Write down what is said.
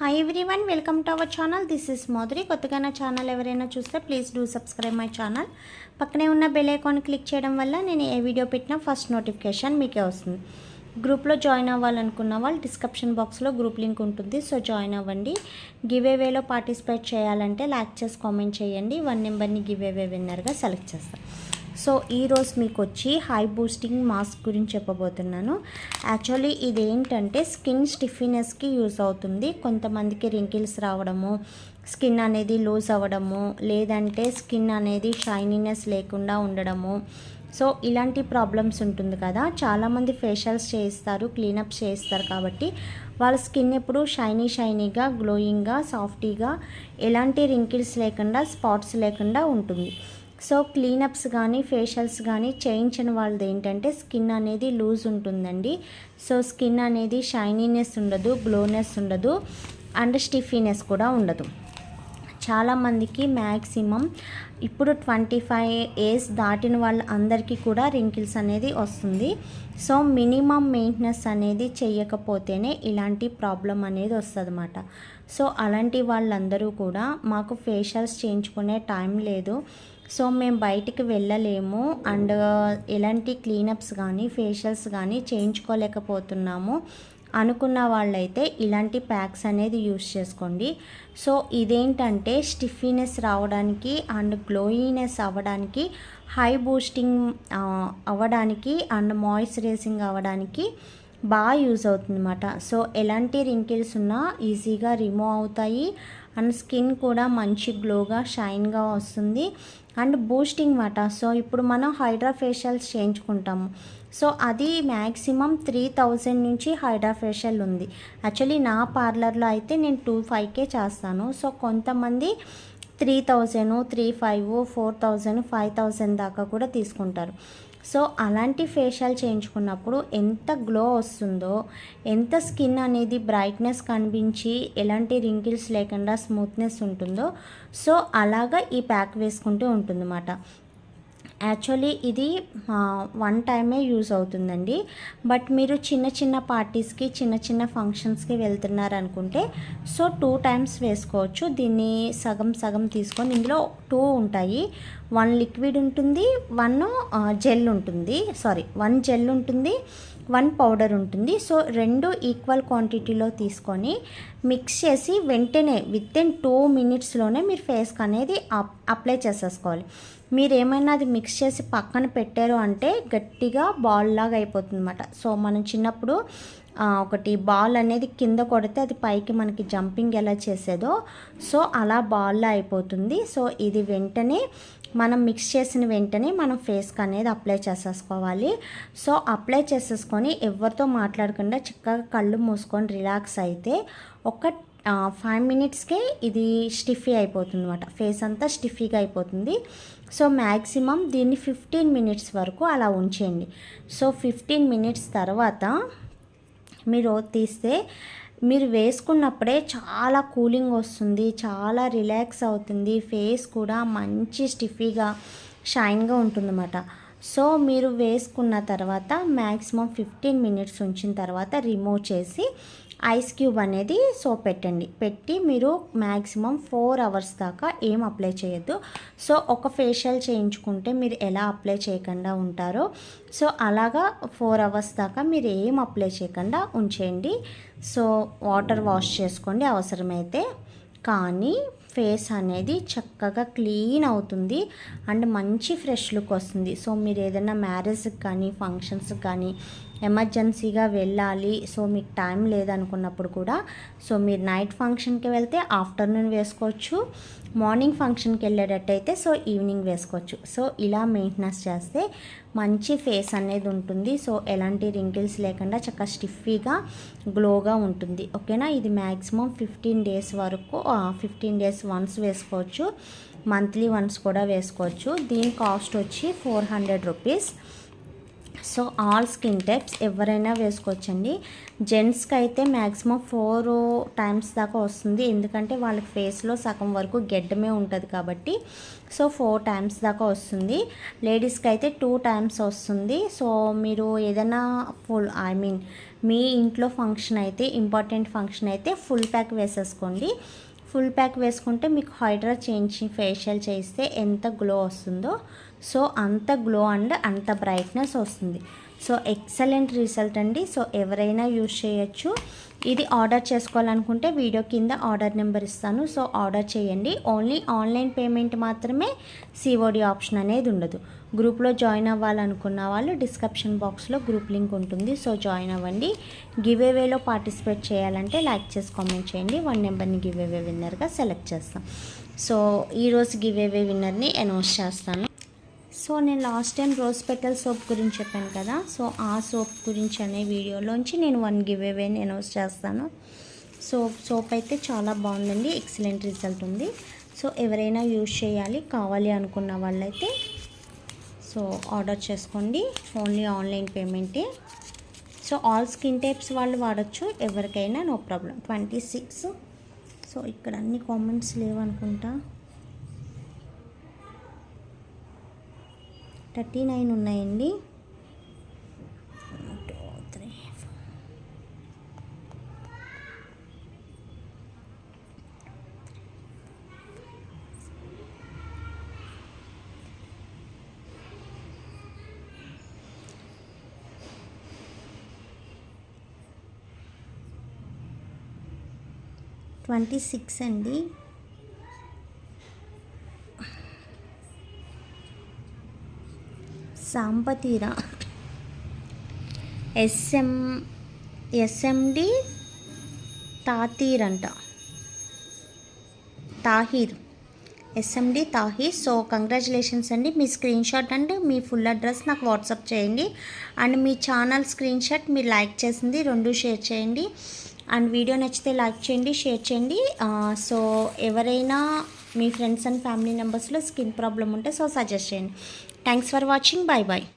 Hi everyone, welcome to our channel. This is Madhuri. కొత్తగా నా channel ఎవరైనా చూస్తే please do subscribe my channel. పక్కనే ఉన్న బెల్ ఐకాన్ క్లిక్ చేయడం వల్ల నేను ఏ వీడియో పెట్టినా ఫస్ట్ నోటిఫికేషన్ మీకే వస్తుంది. గ్రూప్లో జాయిన్ అవ్వాలనుకున్న వాళ్ళు డిస్క్రిప్షన్ బాక్స్లో గ్రూప్ లింక్ ఉంటుంది, సో జాయిన్ అవ్వండి. గివ్ అవేలో పార్టిసిపేట్ చేయాలంటే లైక్ చేసి కామెంట్ చేయండి. 1 నెంబర్ని గివ్ అవే విన్నర్గా సెలెక్ట్ చేస్తాను. సో ఈరోజు మీకు వచ్చి హై బూస్టింగ్ మాస్క్ గురించి చెప్పబోతున్నాను. యాక్చువల్లీ ఇదేంటంటే స్కిన్ స్టిఫినెస్కి యూజ్ అవుతుంది. కొంతమందికి రింకిల్స్ రావడము, స్కిన్ అనేది లూజ్ అవ్వడము, లేదంటే స్కిన్ అనేది షైనీనెస్ లేకుండా ఉండడము, సో ఇలాంటి ప్రాబ్లమ్స్ ఉంటుంది కదా. చాలామంది ఫేషియల్స్ చేయిస్తారు, క్లీనప్ చేయిస్తారు, కాబట్టి వాళ్ళ స్కిన్ ఎప్పుడు షైనీగా, గ్లోయింగ్గా, సాఫ్టీగా, ఎలాంటి రింకిల్స్ లేకుండా, స్పాట్స్ లేకుండా ఉంటుంది. సో క్లీనప్స్ కానీ ఫేషియల్స్ కానీ చేయించిన వాళ్ళది ఏంటంటే స్కిన్ అనేది లూజ్ ఉంటుందండి. సో స్కిన్ అనేది షైనీనెస్ ఉండదు, గ్లోనెస్ ఉండదు, అండ్ స్టిఫీనెస్ కూడా ఉండదు. చాలామందికి మ్యాక్సిమం ఇప్పుడు 25 ఏజ్ దాటిన వాళ్ళందరికీ కూడా రింకిల్స్ అనేది వస్తుంది. సో మినిమం మెయింటెనెన్స్ అనేది చేయకపోతేనే ఇలాంటి ప్రాబ్లం అనేది వస్తుందన్నమాట. సో అలాంటి వాళ్ళందరూ కూడా మాకు ఫేషియల్స్ చేయించుకునే టైం లేదు, సో మేము బయటికి వెళ్ళలేము, అండ్ ఎలాంటి క్లీనప్స్ కానీ ఫేషియల్స్ కానీ చేయించుకోలేకపోతున్నాము అనుకున్న వాళ్ళైతే ఇలాంటి ప్యాక్స్ అనేది యూస్ చేసుకోండి. సో ఇదేంటంటే స్టిఫీనెస్ రావడానికి అండ్ గ్లోయింగ్నెస్ అవ్వడానికి, హై బూస్టింగ్ అవ్వడానికి అండ్ మాయిశ్చరైజింగ్ అవ్వడానికి బాగా యూజ్ అవుతుంది అన్నమాట. సో ఎలాంటి రింకిల్స్ ఉన్నా ఈజీగా రిమూవ్ అవుతాయి, అండ్ స్కిన్ కూడా మంచి గ్లోగా షైన్గా వస్తుంది, అండ్ బూస్టింగ్ మాట. సో ఇప్పుడు మనం హైడ్రా ఫేషియల్స్ చేయించుకుంటాము, సో అది మ్యాక్సిమం 3000 నుంచి హైడ్రా ఫేషియల్ ఉంది. యాక్చువల్లీ నా పార్లర్లో అయితే నేను 2500 చేస్తాను. సో కొంతమంది 3000, 3500, 4000, 5000 దాకా కూడా తీసుకుంటారు. సో అలాంటి ఫేషియల్ చేయించుకున్నప్పుడు ఎంత గ్లో వస్తుందో, ఎంత స్కిన్ అనేది బ్రైట్నెస్ కనిపించి ఎలాంటి రింకిల్స్ లేకుండా స్మూత్నెస్ ఉంటుందో, సో అలాగా ఈ ప్యాక్ వేసుకుంటూ ఉంటుందన్నమాట. యాక్చువల్లీ ఇది 1 టైమే యూజ్ అవుతుందండి. బట్ మీరు చిన్న పార్టీస్కి, చిన్న ఫంక్షన్స్కి వెళ్తున్నారు అనుకుంటే సో 2 టైమ్స్ వేసుకోవచ్చు. దీన్ని సగం తీసుకొని, ఇందులో 2 ఉంటాయి. 1 లిక్విడ్ ఉంటుంది, 1 జెల్ ఉంటుంది, 1 జెల్ ఉంటుంది, 1 పౌడర్ ఉంటుంది. సో 2 ఈక్వల్ క్వాంటిటీలో తీసుకొని మిక్స్ చేసి వెంటనే వితిన్ 2 మినిట్స్లోనే మీరు ఫేస్కి అనేది అప్లై చేసేసుకోవాలి. మీరు ఏమైనా అది మిక్స్ చేసి పక్కన పెట్టారు అంటే గట్టిగా బాల్ లాగా అయిపోతుంది అన్నమాట. సో మనం చిన్నప్పుడు ఒకటి బాల్ అనేది కింద కొడితే అది పైకి మనకి జంపింగ్ ఎలా చేసేదో, సో అలా బాల్లా అయిపోతుంది. సో ఇది వెంటనే మనం మిక్స్ చేసిన వెంటనే మనం ఫేస్కి అనేది అప్లై చేసేసుకోవాలి. సో అప్లై చేసేసుకొని ఎవరితో మాట్లాడకుండా చక్కగా కళ్ళు మూసుకొని రిలాక్స్ అయితే ఒక 5 మినిట్స్కే ఇది స్టిఫీ అయిపోతుంది అన్నమాట. ఫేస్ అంతా స్టిఫీగా అయిపోతుంది. సో మ్యాక్సిమం దీన్ని 15 మినిట్స్ వరకు అలా ఉంచేయండి. సో 15 మినిట్స్ తర్వాత మీరు తీస్తే మీరు వేసుకున్నప్పుడే చాలా కూలింగ్ వస్తుంది, చాలా రిలాక్స్ అవుతుంది, ఫేస్ కూడా మంచి స్టిఫీగా షైన్గా ఉంటుందన్నమాట. సో మీరు వేసుకున్న తర్వాత మ్యాక్సిమం 15 మినిట్స్ ఉంచిన తర్వాత రిమూవ్ చేసి ఐస్ క్యూబ్ అనేది సోప్ పెట్టి మీరు మ్యాక్సిమం 4 అవర్స్ దాకా ఏం అప్లై చేయొద్దు. సో ఒక ఫేషియల్ చేయించుకుంటే మీరు ఎలా అప్లై చేయకుండా ఉంటారో, సో అలాగా 4 అవర్స్ దాకా మీరు ఏం అప్లై చేయకుండా ఉంచేయండి. సో వాటర్ వాష్ చేసుకోండి అవసరమైతే, కానీ ఫేస్ అనేది చక్కగా క్లీన్ అవుతుంది అండ్ మంచి ఫ్రెష్ లుక్ వస్తుంది. సో మీరు ఏదైనా మ్యారేజ్కి కానీ ఫంక్షన్స్కి కానీ ఎమర్జెన్సీగా వెళ్ళాలి, సో మీకు టైం లేదనుకున్నప్పుడు కూడా, సో మీరు నైట్ ఫంక్షన్కి వెళ్తే ఆఫ్టర్నూన్ వేసుకోవచ్చు, మార్నింగ్ ఫంక్షన్కి వెళ్ళేటట్టయితే సో ఈవినింగ్ వేసుకోవచ్చు. సో ఇలా మెయింటెనెన్స్ చేస్తే మంచి ఫేస్ అనేది ఉంటుంది. సో ఎలాంటి రింకిల్స్ లేకుండా చక్కగా స్టిఫీగా గ్లోగా ఉంటుంది. ఓకేనా. ఇది మ్యాక్సిమం 15 డేస్ వరకు, 15 డేస్ వన్స్ వేసుకోవచ్చు, మంత్లీ వన్స్ కూడా వేసుకోవచ్చు. దీని కాస్ట్ వచ్చి 400 rupees. So all skin types ఎవరైనా వేసుకోవచ్చండి. జెంట్స్కి అయితే మ్యాక్సిమం 4 టైమ్స్ దాకా వస్తుంది, ఎందుకంటే వాళ్ళకి ఫేస్లో సగం వరకు గెడ్డమే ఉంటుంది కాబట్టి. సో 4 టైమ్స్ దాకా వస్తుంది. లేడీస్కి అయితే 2 టైమ్స్ వస్తుంది. సో మీరు ఏదైనా మీ ఇంట్లో ఫంక్షన్ అయితే, ఇంపార్టెంట్ ఫంక్షన్ అయితే ఫుల్ ప్యాక్ వేసేసుకోండి. ఫుల్ ప్యాక్ వేసుకుంటే మీకు హైడ్రా చేయించి ఫేషియల్ చేస్తే ఎంత గ్లో వస్తుందో, సో అంత గ్లో అండ్ అంత బ్రైట్నెస్ వస్తుంది. సో ఎక్సలెంట్ రిజల్ట్ అండి. సో ఎవరైనా యూజ్ చేయొచ్చు. ఇది ఆర్డర్ చేసుకోవాలనుకుంటే వీడియో కింద ఆర్డర్ నెంబర్ ఇస్తాను. సో ఆర్డర్ చేయండి. ఓన్లీ ఆన్లైన్ పేమెంట్ మాత్రమే, సిఓడి ఆప్షన్ అనేది ఉండదు. గ్రూప్లో జాయిన్ అవ్వాలనుకున్న వాళ్ళు డిస్క్రిప్షన్ బాక్స్లో గ్రూప్ లింక్ ఉంటుంది. సో జాయిన్ అవ్వండి. గివ్ అవేలో పార్టిసిపేట్ చేయాలంటే లైక్ చేసి కామెంట్ చేయండి. 1 నెంబర్ని గివ్ అవే విన్నర్గా సెలెక్ట్ చేస్తాం. సో ఈరోజు గివ్ అవే విన్నర్ని అనౌన్స్ చేస్తాను. సో నేను last time rose petal soap గురించి చెప్పాను కదా, సో ఆ సోప్ గురించి అనే వీడియోలోంచి నేను 1 గివ్ అవేని అనౌన్స్ చేస్తాను. సో సోప్ అయితే చాలా బాగుందండి, ఎక్సలెంట్ రిజల్ట్ ఉంది. సో ఎవరైనా యూజ్ చేయాలి కావాలి అనుకున్న వాళ్ళైతే సో ఆర్డర్ చేసుకోండి. ఓన్లీ ఆన్లైన్ పేమెంటే. సో ఆల్ స్కిన్ టైప్స్ వాళ్ళు వాడచ్చు, ఎవరికైనా నో ప్రాబ్లం. 26. సో ఇక్కడ అన్ని కామెంట్స్ లేవనుకుంటా. 39 ఉన్నాయండి. 1 2 3 4. $26 అండి. సాంపతీరా ఎస్ఎండి తాహీర్ అంట, Tahir, SMD Tahir. So congratulations అండి. మీ స్క్రీన్ షాట్ అండ్ మీ ఫుల్ అడ్రస్ నాకు వాట్సాప్ చేయండి. అండ్ మీ ఛానల్ స్క్రీన్ షాట్ మీరు లైక్ చేసింది 2 షేర్ చేయండి. అండ్ వీడియో నచ్చితే లైక్ చేయండి, షేర్ చేయండి. సో ఎవరైనా మీ ఫ్రెండ్స్ అండ్ ఫ్యామిలీ మెంబర్స్లో స్కిన్ ప్రాబ్లం ఉంటే సో సజెస్ట్ చేయండి. Thanks for watching. Bye bye.